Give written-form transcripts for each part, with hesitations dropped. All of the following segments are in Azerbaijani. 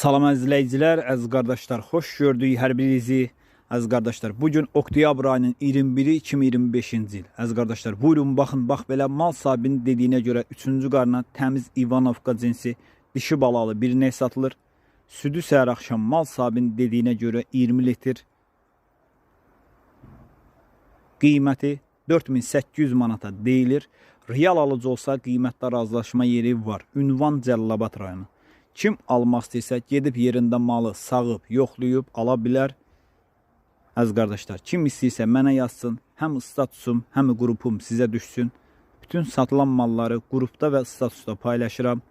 Salam izleyiciler, əziz qardaşlar, xoş gördük hər birinizi. Əziz qardaşlar, bugün oktyabr ayının 21-i 2025-ci il. Əziz qardaşlar, buyurun baxın, bax belə mal sahibinin dediyinə görə 3-cü qarına təmiz İvanovka cinsi dişi balalı bir ney satılır. Südü səhər axşam mal sahibinin dediyinə görə 20 litr. Qiyməti 4800 manata deyilir. Real alıcı olsa qiymətdə razılaşma yeri var. Ünvan Cəlilabad rayonu. Kim almaq istəyirsə gedib yerində malı sağıb, yoxlayıb ala bilər. Əziz qardaşlar, kim istəyirsə mənə yazsın. Həm statusum, həm qrupum sizə düşsün. Bütün satılan malları qrupda və statusda paylaşıram.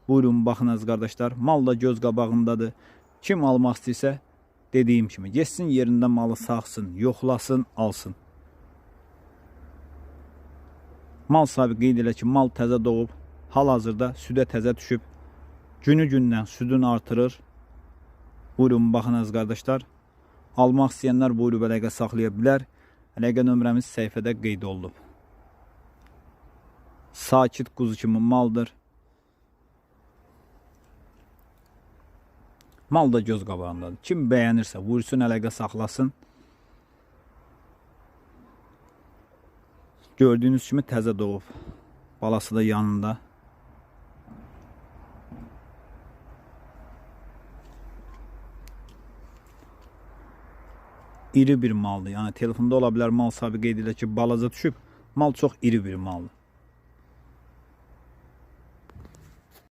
Buyurun baxın əziz qardaşlar. Mal da göz qabağındadır. Kim almaq istəyirsə dediyim kimi getsin yerində malı sağsın, yoxlasın, alsın. Mal sahibi qeyd elə ki, mal təzə doğub, hal-hazırda südə təzə düşüb. Günü-gündən südünü artırır. Buyurun baxın əziz qardaşlar. Almaq istəyənlər buyurub əlaqə saxlaya bilər. Əlaqə nömrəmiz səhifədə qeyd olunub. Sakit quzu kimi maldır. Mal da göz qabağındadır. Kim bəyənirsə vursun, əlaqə saxlasın. Gördüyünüz kimi təzə doğub. Balası da yanında. İri bir maldır. Yəni telefonda ola bilər mal sahibi qeyd edir ki, balaca düşüb. Mal çox iri bir maldır.